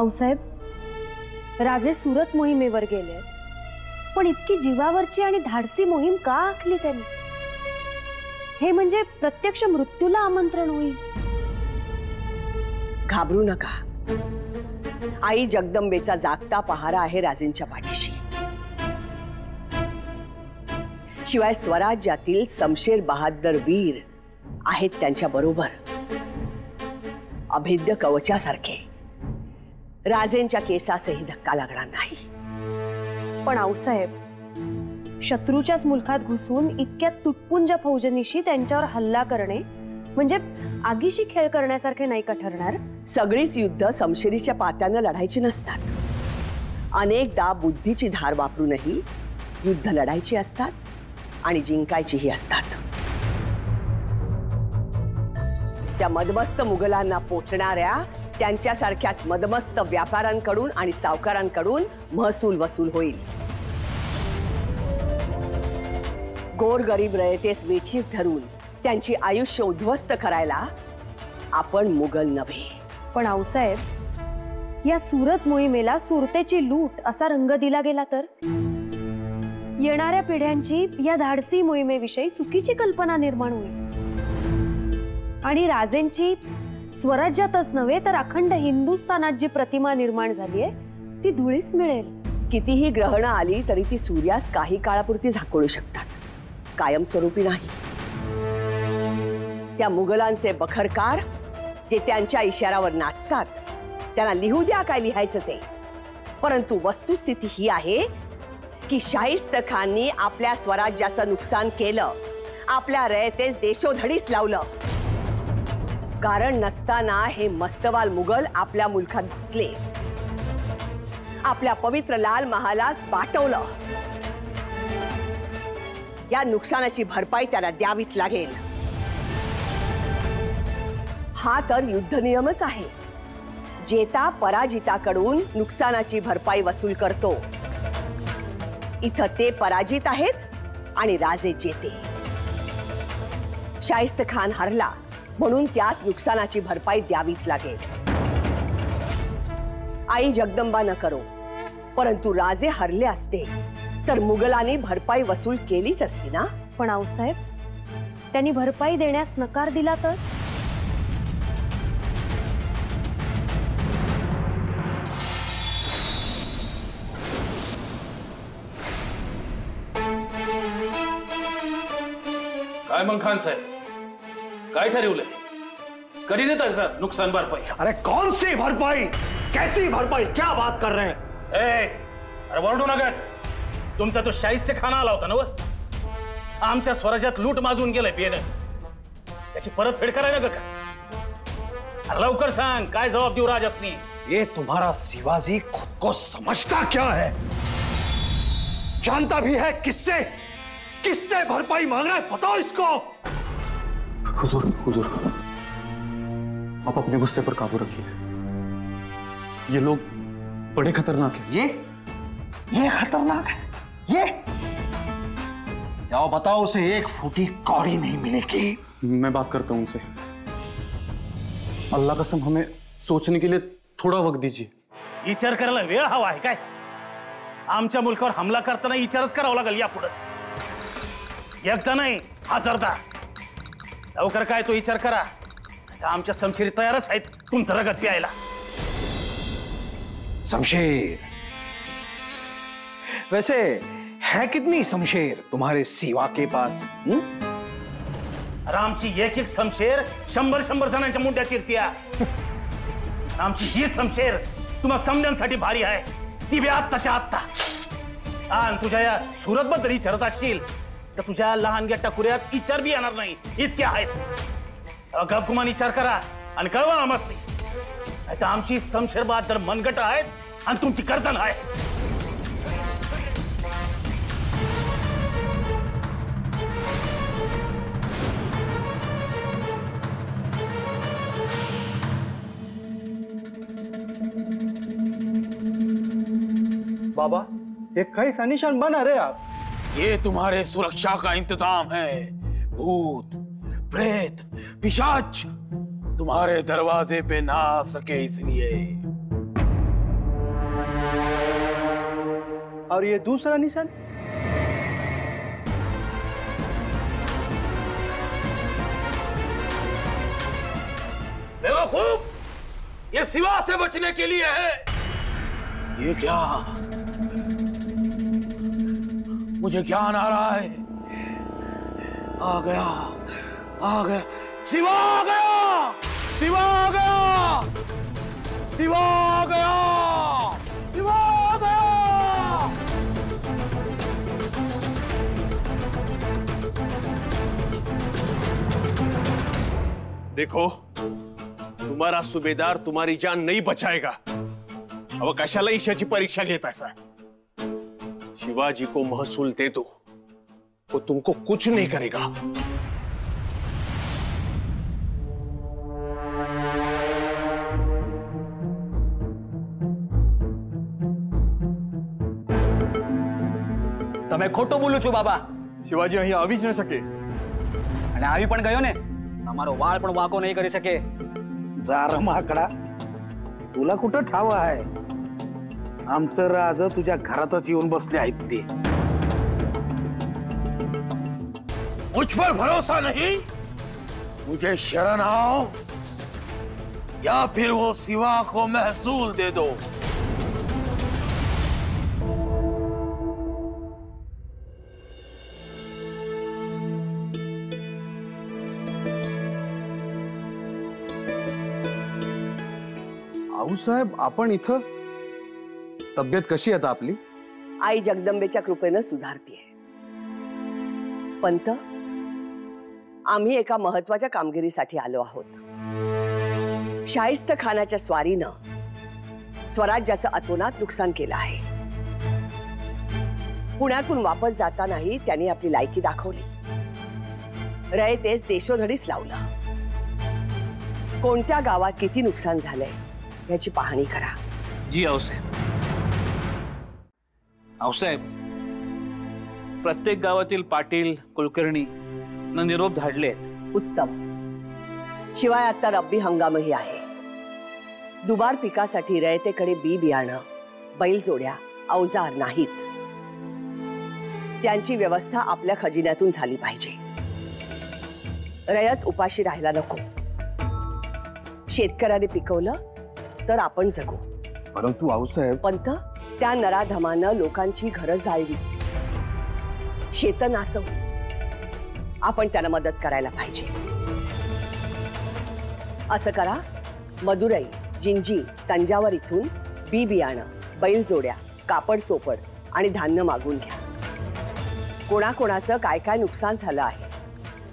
आऊसाहेब, राजे सुरत मोहिमेवर गेले, पण इतकी जीवावरची आणि धाडसी मोहीम का आखली त्यांनी? हे म्हणजे प्रत्यक्ष मृत्यूला आमंत्रण होईल. घाबरू नका. आई जगदंबेचा जागता पहारा आहे राजेंच्या पाठीशी. शिवाय स्वराज्यातील शमशेर बहादर वीर आहेत त्यांच्या बरोबर. अभेद्य कवचासारखे राजेंच्या केसासही धक्का लागणार नाही. पण आऊसाहेब, शत्रूच्याच मुलखात घुसून इतक्या तुटपुंज फौजनीशी त्यांच्यावर हल्ला करणे म्हणजे आगीशी खेळ करण्यासारखे नाही का ठरणार? सगळीच युद्ध शमशेरीच्या पात्यानं लढायची नसतात. अनेकदा बुद्धीची धार वापरूनही युद्ध लढायची असतात आणि जिंकायचीही असतात. त्या मदमस्त मुघलांना पोचणाऱ्या त्यांच्यासारख्याच मदमस्त व्यापाऱ्यांकडून आणि सावकारांकडून महसूल वसूल होईल. गोरगरीब रयतेस वेठीस धरून त्यांची आयुष्य उद्ध्वस्त करायला आपण मुघल नव्हे. पण आऊसाहेब, या सुरत मोहिमेला सुरतेची लूट असा रंग दिला गेला तर येणाऱ्या पिढ्यांची या धाडसी मोहिमेविषयी चुकीची कल्पना निर्माण होईल आणि राजेंची स्वराज्यातच नव्हे तर अखंड हिंदुस्थानात जी प्रतिमा निर्माण झालीये ती धुळीस मिळेल. कितीही ग्रहणं आली तरी ती सूर्यास काही काळापुरती झाकोळू शकतात, कायमस्वरूपी नाही. त्या मुघलांचे बखरकार जे त्यांच्या इशाऱ्यावर नाचतात त्यांना लिहू द्या काय लिहायचं ते. परंतु वस्तुस्थिती ही आहे की शाहिस्तखांनी आपल्या स्वराज्याचं नुकसान केलं, आपल्या रयतेस देशोधडीस लावलं. कारण नसताना हे मस्तवाल मुघल आपल्या मुलखात घुसले, आपल्या पवित्र लाल महालास पाठवलं. या नुकसानाची भरपाई त्याला द्यावीच लागेल. हा तर युद्ध नियमच आहे. जेता पराजिताकडून नुकसानाची भरपाई वसूल करतो. इथं ते पराजित आहेत आणि राजे जेते. शाहिस्तखान हरला म्हणून त्यास नुकसानाची भरपाई द्यावीच लागेल. आई जगदंबा न करो, परंतु राजे हरले असते तर मुघलांनी भरपाई वसूल केलीच असती ना. पण आऊसाहेब, त्यांनी भरपाई देण्यास नकार दिला तर? काय मग खान साहेब, काय ठरवलंय? कधी देता सर नुकसान भरपाई? अरे कौन सी भरपाई, कैसी भरपाई, क्या बात कर रहे हैं? अरे वरडू नकास. तुमचा तो शाहिस्तेखाना आला होता ना व, आमच्या स्वराज्यात लूट माजून गेलाय पेन, त्याची परतफेड करायला का? अरे लवकर सांग, काय जवाब देऊ राजासनी? ये तुम्हारा शिवाजी खुद को समझता क्या है? जानता भी है किससे किससे भरपाई मांग रहा है, बताओ इसको. हुजूर, हुजूर, आप अपने गुस्से पर काबू रखिए. ये लोग बड़े खतरनाक हैं. ये खतरनाक है. ये जाओ बताओ उसे एक फूटी कौड़ी नहीं मिलेगी. मैं बात करता हूं उनसे. अल्लाह कसम हमें सोचने के लिए थोड़ा वक्त दीजिए. विचार करायला वेळ हवा आहे काय? आमच्या मुलकावर हमला करताना विचारच करावा लागेल यापुढे. एकदा नाही, हजारदा. लवकर काय तो विचार करा. आमच्या शमशेरी तयारच आहेत तुमचं रगत प्यायला. शमशेर, वैसे है कितनी शमशेर तुम्हारे सिवा के पास? आमची एक एक शमशेर 100 जणांच्या मुंड्या चिरत्या. आमची ही शमशेर तुम्हाला समजण्यासाठी भारी आहे, ती बी आत्ताच्या आत्ता. आणि तुझ्या या सुरत बद्दल विचारत असशील तर तुझ्या लहानग्या टकुऱ्यात विचार बी येणार नाही, इतके आहेत. गपगुमान विचार करा आणि कळवा मस्ती. आता आमची शमशेर बहादर मनगट आहेत आणि तुमची कर्तन आहे. बाबा, एक कई सा निशान बना रहे आप. ये तुम्हारे सुरक्षा का इंतजाम है. भूत, प्रेत, पिशाच तुम्हारे दरवाजे पे ना आ सके इसलिए. और ये दूसरा निशान? बेवकूफ, ये सिवा से बचने के लिए है। ये क्या? मुझे ज्ञान आ रहा है। आ गया, आ गया, सिवा आ गया, सिवा आ गया, सिवा आ गया, सिवा आ गया। देखो, तुम्हारा सूबेदार तुम्हारी जान नहीं बचाएगा। अब कशाला ईशाची परीक्षा घेता ऐसा? शिवाजी को महसूल दे दो, वो तुमको कुछ नहीं करेगा। તમે ખોટું બોલું છું બાબા. शिवाजी અહીં આવી જ ન શકે. અને આવી પણ ગયો ને, તમારો વાળ પણ વાંકો નહીં કરી શકે. जार माकडा, तुला कुठं ठाव आहे? आमचं राज तुझ्या घरातच येऊन बसले आहेत ते. मुझ पर भरोसा नहीं? मुझे शरण आओ या फिर वो सिवा को महसूल दे दो। आऊसाहेब, आपण इथं? तब्येत कशी आहे आपली? आई जगदंबेच्या कृपेनं सुधारतीये. पंत, आम्ही एका महत्वाच्या कामगिरीसाठी आलो आहोत. शाहिस्त खानाच्या स्वारीनं स्वराज्याचं अतोनात नुकसान केलं आहे. पुण्यातून वापस जातानाही त्यांनी आपली लायकी दाखवली. रयतेच देशोधडीच लावलं. कोणत्या गावात किती नुकसान झालंय याची पाहणी करा. जी आऊसाहेब. आऊसाहेब, प्रत्येक गावातील पाटील कुलकर्णी न निरोप धाडले. उत्तम. शिवाय आता रब्बी हंगामही आहे. दुबार पिकासाठी रयतेकडे बी बियाणं, बैलजोड्या, अवजार नाहीत. त्यांची व्यवस्था आपल्या खजिन्यातून झाली पाहिजे. रयत उपाशी राहायला नको. शेतकऱ्याने पिकवलं तर आपण जगू. परंतु आऊसाहेब, पंत, त्या नराधमानं लोकांची घरं जाळली, शेतं नासवली. आपण त्यांना मदत करायला पाहिजे. असं करा, मदुराई, जिंजी, तंजावर इथून बी बियाणं, बैलजोड्या, कापड सोपड आणि धान्य मागून घ्या. कोणाकोणाचं काय काय नुकसान झालं आहे,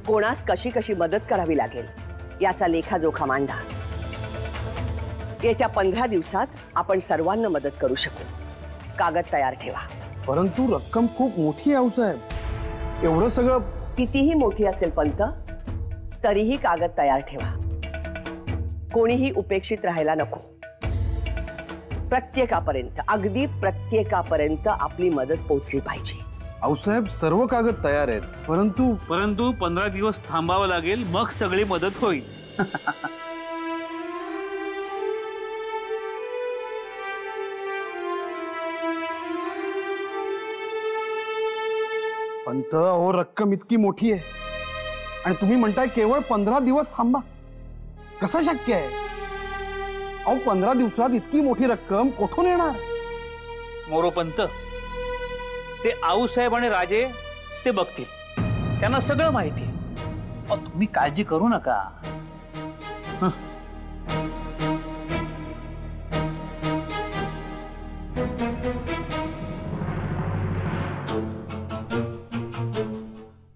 कोणास कशी कशी मदत करावी लागेल याचा लेखाजोखा मांडा. येत्या 15 दिवसात आपण सर्वांना मदत करू शकू. कागद तयार ठेवा. परंतु रक्कम खूप मोठी आहे आऊसाहेब. एवढं सगळं कितीही मोठी असेल पंत, तरीही कागद तयार ठेवा. कोणीही उपेक्षित राहायला नको. प्रत्येकापर्यंत, अगदी प्रत्येकापर्यंत आपली मदत पोहोचली पाहिजे. आऊसाहेब, सर्व कागद तयार आहेत, परंतु 15 दिवस थांबावं लागेल, मग सगळी मदत होईल. पंत, अहो रक्कम इतकी मोठी आहे आणि तुम्ही म्हणताय केवळ 15 दिवस थांबा. कसं शक्य आहे? अहो 15 दिवसात इतकी मोठी रक्कम कुठून येणार? मोरोपंत, ते आऊसाहेब आणि राजे ते बघतील. त्यांना सगळं माहिती आहे. तुम्ही काळजी करू नका.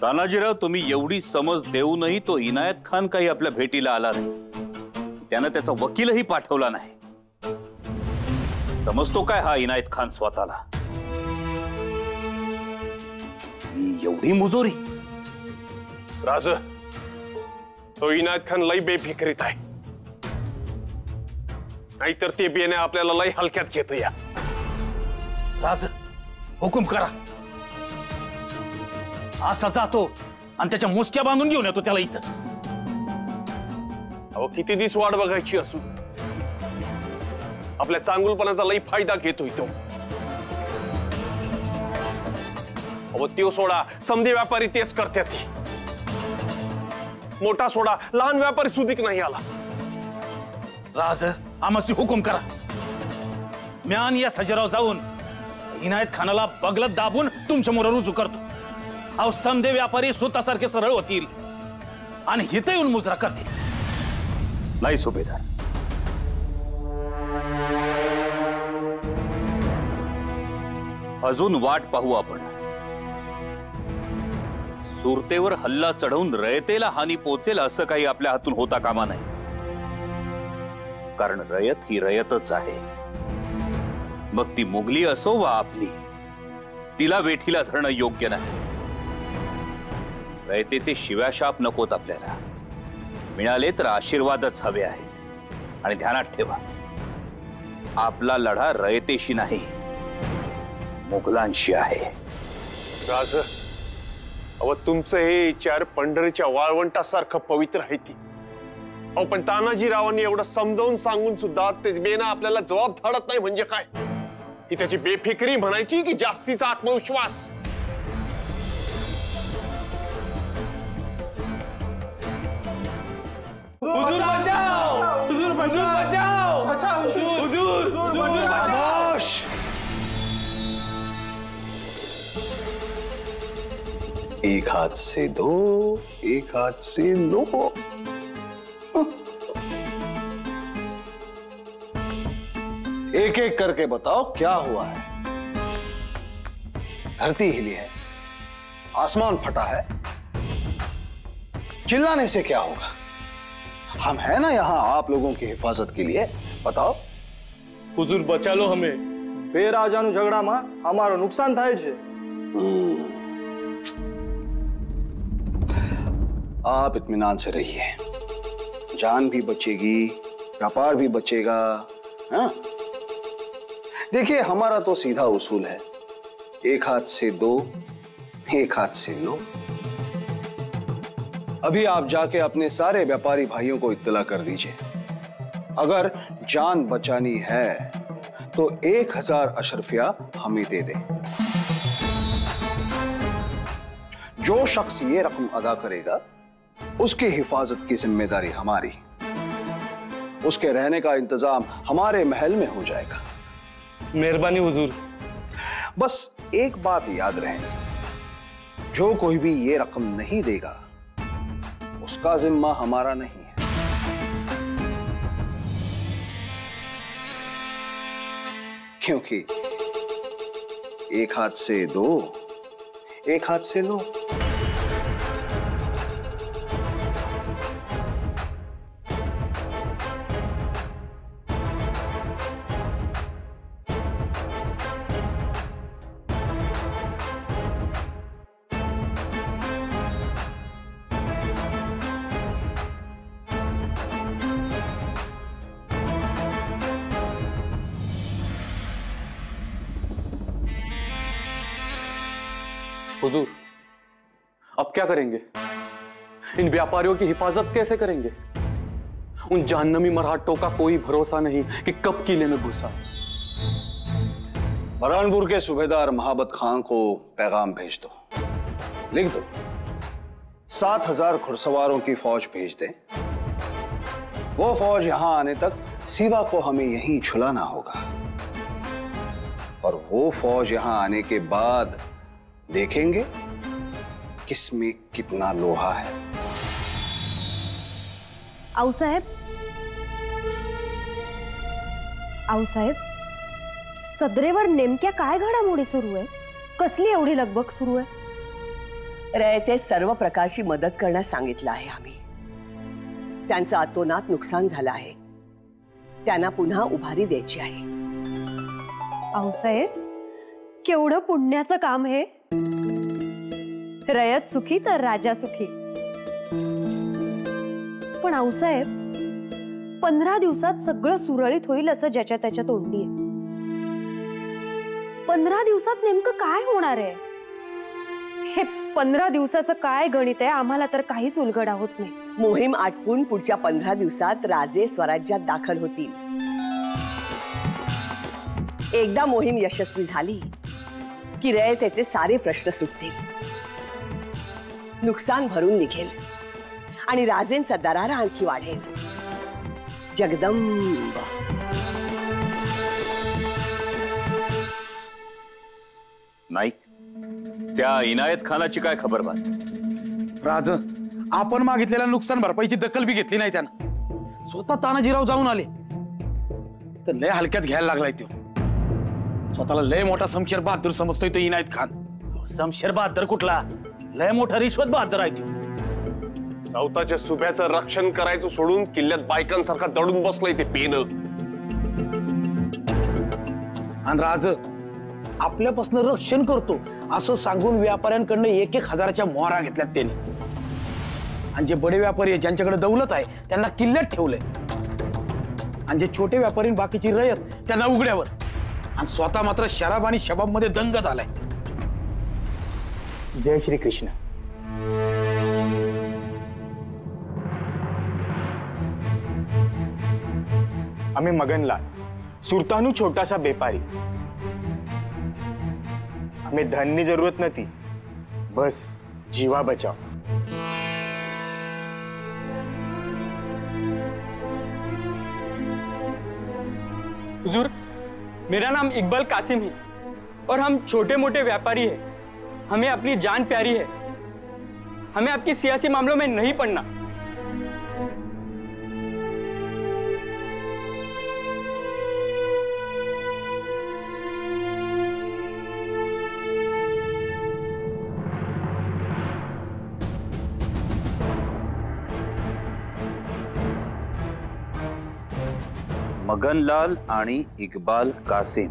तानाजीराव, तुम्ही एवढी समज देऊनही तो इनायत खान काही आपल्या भेटीला आला नाही. त्यानं त्याचा वकीलही पाठवला नाही. समजतो काय हा इनायत खान स्वतःला? एवढी मुजोरी? राज, तो इनायत खान लई बेफिक्रीत आहे. नाहीतर ते बियाणे आपल्याला लई हलक्यात घेत. या राज, हुकुम करा. असा जातो आणि त्याच्या मुसक्या बांधून घेऊन येतो त्याला इथं. अहो, किती दिवस वाट बघायची असू? आपल्या चांगुलपणाचा लई फायदा घेतोय तो. अहो त्यो सोडा, समधी व्यापारी तेच करते ती. मोठा सोडा, लहान व्यापारी सुधीक नाही आला. राज आमसी हुकुम करा. म्यान या सजराव जाऊन इनायत खानाला बगलत दाबून तुमच्या मोर रुजू करतो. अहो समधे व्यापारी स्वतःसारखे सरळ होतील आणि हिथे येऊन मुजरा करतील. नाही सुभेदार, अजून वाट पाहू आपण. सुरतेवर हल्ला चढवून रयतेला हानी पोचेल असं काही आपल्या हातून होता कामा नाही. कारण रयत ही रयतच आहे. मग ती मुघली असो वा आपली, तिला वेठीला धरणं योग्य नाही. रयतेचे शिव्याशाप नकोत आपल्याला. मिळाले तर आशीर्वादच हवे आहेत. आणि ध्यानात ठेवा, आपला लढा रयतेशी नाही, मुघलांशी आहे. राज, अहो तुमचं हे चार पंढरीच्या वाळवंटासारखं पवित्र आहे ती. अहो पण तानाजीरावांनी एवढं समजावून सांगून सुद्धा ते बेना आपल्याला जबाब धाडत नाही म्हणजे काय? ही त्याची बेफिक्री म्हणायची की जास्तीचा आत्मविश्वास? हुजूर बचाओ, हुजूर बचाओ, बचाओ हुजूर, हुजूर खामोश. एक हाथ से दो, एक हाथ से लो. एक एक करके बताओ क्या हुआ है. धरती हिली है, आसमान फटा है, चिल्लाने से क्या होगा? हम है ना यहाँ आप लोगों की हिफाजत के लिए. बताओ. हुजूर बचा लो हमें. बेराजानु झगड़ा में हमारो नुकसान थाय छे. आप इत्मीनान से रहिए. जान भी बचेगी, व्यापार भी बचेगा. हाँ? देखिए हमारा तो सीधा उसूल है, एक हाथ से दो, एक हाथ से लो. अभी आप जाके अपने सारे व्यापारी भाइयों को इत्तला कर दीजिए. अगर जान बचानी है तो 1000 अशरफिया हमें दे दें. जो शख्स ये रकम अदा करेगा उसकी हिफाजत की जिम्मेदारी हमारी. उसके रहने का इंतजाम हमारे महल में हो जाएगा. मेहरबानी हुजूर. बस एक बात याद रहे, जो कोई भी ये रकम नहीं देगा उसका जिम्मा हमारा नहीं है. क्योंकि एक हाथ से दो, एक हाथ से लो. हुजूर, अब क्या करेंगे? इन व्यापारियों की हिफाजत कैसे करेंगे? उन जहन्नमी मराठों का कोई भरोसा नहीं कि कब किले में घुसा. बरहानपुर के सूबेदार महाबत खान को पैगाम भेज दो. लिख दो 7000 घुड़सवारों की फौज भेज दें. वो फौज यहां आने तक सीवा को हमें यहीं झुलाना होगा. और वो फौज यहां आने के बाद देखेंगे किसमें कितना लोहा है. आऊसाहेब, आऊसाहेब, सदरेवर नेमक्या काय घडामोडी सुरू आहे? कसली एवढी लगबग सुरू आहे? रयते सर्व प्रकारची मदत करण्यास सांगितलं आहे आम्ही. त्यांचं अतोनात नुकसान झालं आहे. त्यांना पुन्हा उभारी द्यायची आहे. आऊसाहेब, केवढं पुण्याचं काम हे. रयत सुखी तर राजा सुखी. पण आऊसाहेब, 15 दिवसात सगळं सुरळीत होईल असं ज्याच्या त्याच्या तोंडी आहे. 15 दिवसात नेमकं काय होणार आहे? हे 15 दिवसाचं काय गणित आहे आम्हाला तर काहीच उलगडा होत नाही. मोहीम आटपून पुढच्या 15 दिवसात राजे स्वराज्यात दाखल होतील. एकदा मोहीम यशस्वी झाली की रयतेचे सारे प्रश्न सुटतील, नुकसान भरून निघेल आणि राजेंचा दरारा आणखी वाढेल. जगदंब. नाईक, त्या इनायत खानाची काय खबर बात? राज, आपण मागितलेल्या नुकसान भरपाईची दखल बी घेतली नाही त्यानं. स्वतः तानाजीराव जाऊन आले तर लय हलक्यात घ्यायला लागलाय तो. स्वतःला लय मोठा शमशेर बहादूर समजतोय तो इनायत खान. शमशेर बहादर कुठला, लय मोठा रिश्वत बहादर आहे तो. सावताच्या सुभ्याचं रक्षण करायचं सोडून किल्ल्यात बायकांसारखा दडून बसलंय ते पेन. आणि राज आपल्यापासून रक्षण करतो असं सांगून व्यापाऱ्यांकडनं 1,000च्या मोहरा घेतल्यात त्यांनी. आणि जे बडे व्यापारी आहेत ज्यांच्याकडे दौलत आहे त्यांना किल्ल्यात ठेवलंय, आणि जे छोटे व्यापारी बाकीची रयत त्यांना उघड्यावर. आणि स्वतः मात्र शराब आणि शबाब मध्ये दंग झालाय. जय श्री कृष्ण. आम्ही मगनलाल, सुरतानू छोटा सा व्यापारी. हमें धन की जरूरत नहीं, बस जीवा बचाओ. हुजूर, मेरा नाम इकबाल कासिम है और हम छोटे मोटे व्यापारी हैं. हमें अपनी जान प्यारी है. हमें आपकी सियासी मामलों में नहीं पड़ना. मगनलाल आणि इकबाल कासिम.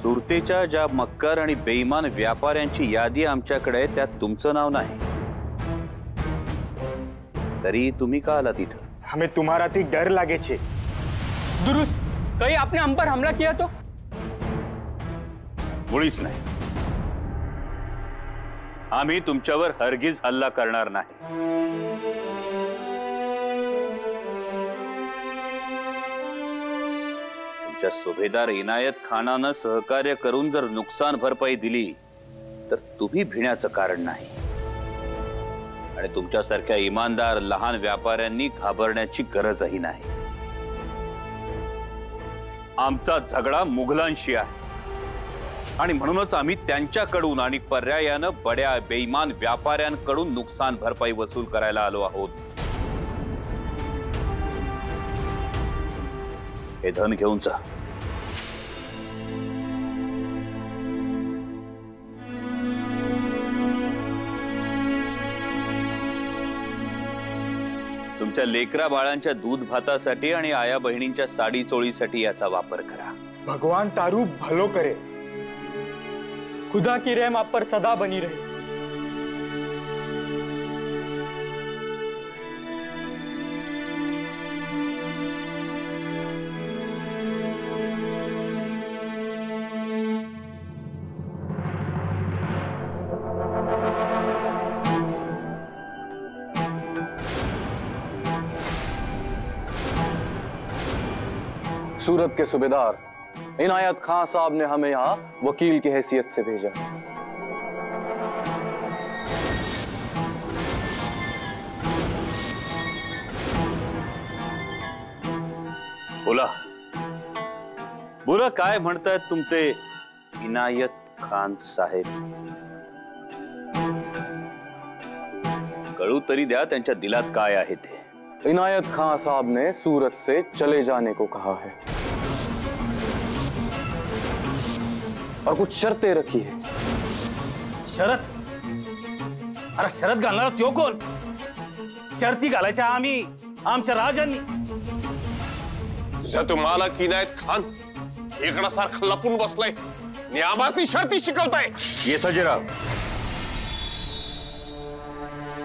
सुरतेच्या ज्या मक्कार आणि बेईमान व्यापाऱ्यांची यादी आमच्याकडे आहे त्यात तुमचं नाव नाही, तरी तुम्ही का आला तिथं? हमें तुम्हारा थी डर लागे छे. दुरुस्त. कहीं आपने हम पर हमला किया तो? मुळीच नाही. आम्ही तुमच्यावर हरगिज हल्ला करणार नाही. तुमच्या सुभेदार इनायत खानानं सहकार्य करून जर नुकसान भरपाई दिली तर तुम्ही भिण्याचं कारण नाही, आणि तुमच्यासारख्या इमानदार लहान व्यापाऱ्यांनी घाबरण्याची गरजही नाही. आमचा झगडा मुघलांशी आहे आणि म्हणूनच आम्ही त्यांच्याकडून आणि पर्यायानं बड्या बेईमान व्यापाऱ्यांकडून नुकसान भरपाई वसूल करायला आलो आहोत. हे धन घेऊन जा. तुमच्या लेकरा बाळांच्या दूध भातासाठी आणि आया बहिणींच्या साडी चोळीसाठी याचा वापर करा. भगवान तारू भलो करे. खुदा की रहम आप पर सदा बनी रहे. सूरत के सूबेदार इनायत खान साहब ने हमें यहाँ वकील की हैसियत से भेजा. बोला बोला, काय म्हणतायत तुमचे इनायत खान साहेब? कळू तरी द्या त्यांच्या दिलात काय आहे ते. इनायत खान साहब ने सूरत से चले जाने को कहा है और कुछ शर्तें रखी है. शरत? अरे शरत घालणार त्यो कोण? शर्ती घालायच्या आम्ही, आमच्या राजांनी. तुझा तो मालक इनायत खान एकडासारखा लपून बसलाय आणि आम्हाला शर्ती शिकवताय. ये सजीराव,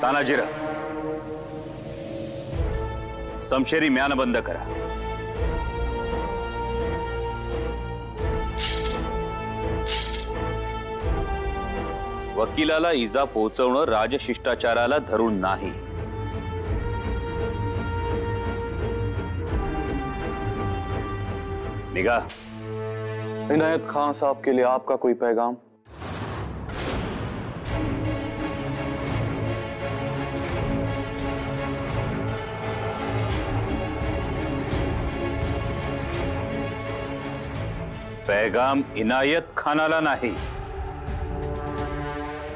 तानाजीराव, समशेरी म्यान बंद करा. वकिलाला इजा पोहोचवणं राजशिष्टाचाराला धरून नाही. निगाह। इनायत खान साहब के लिए आपका कोई पैगाम? पैगाम इनायत खानाला नाही,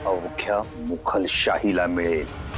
अवघ्या मुघलशाहीला मिळेल।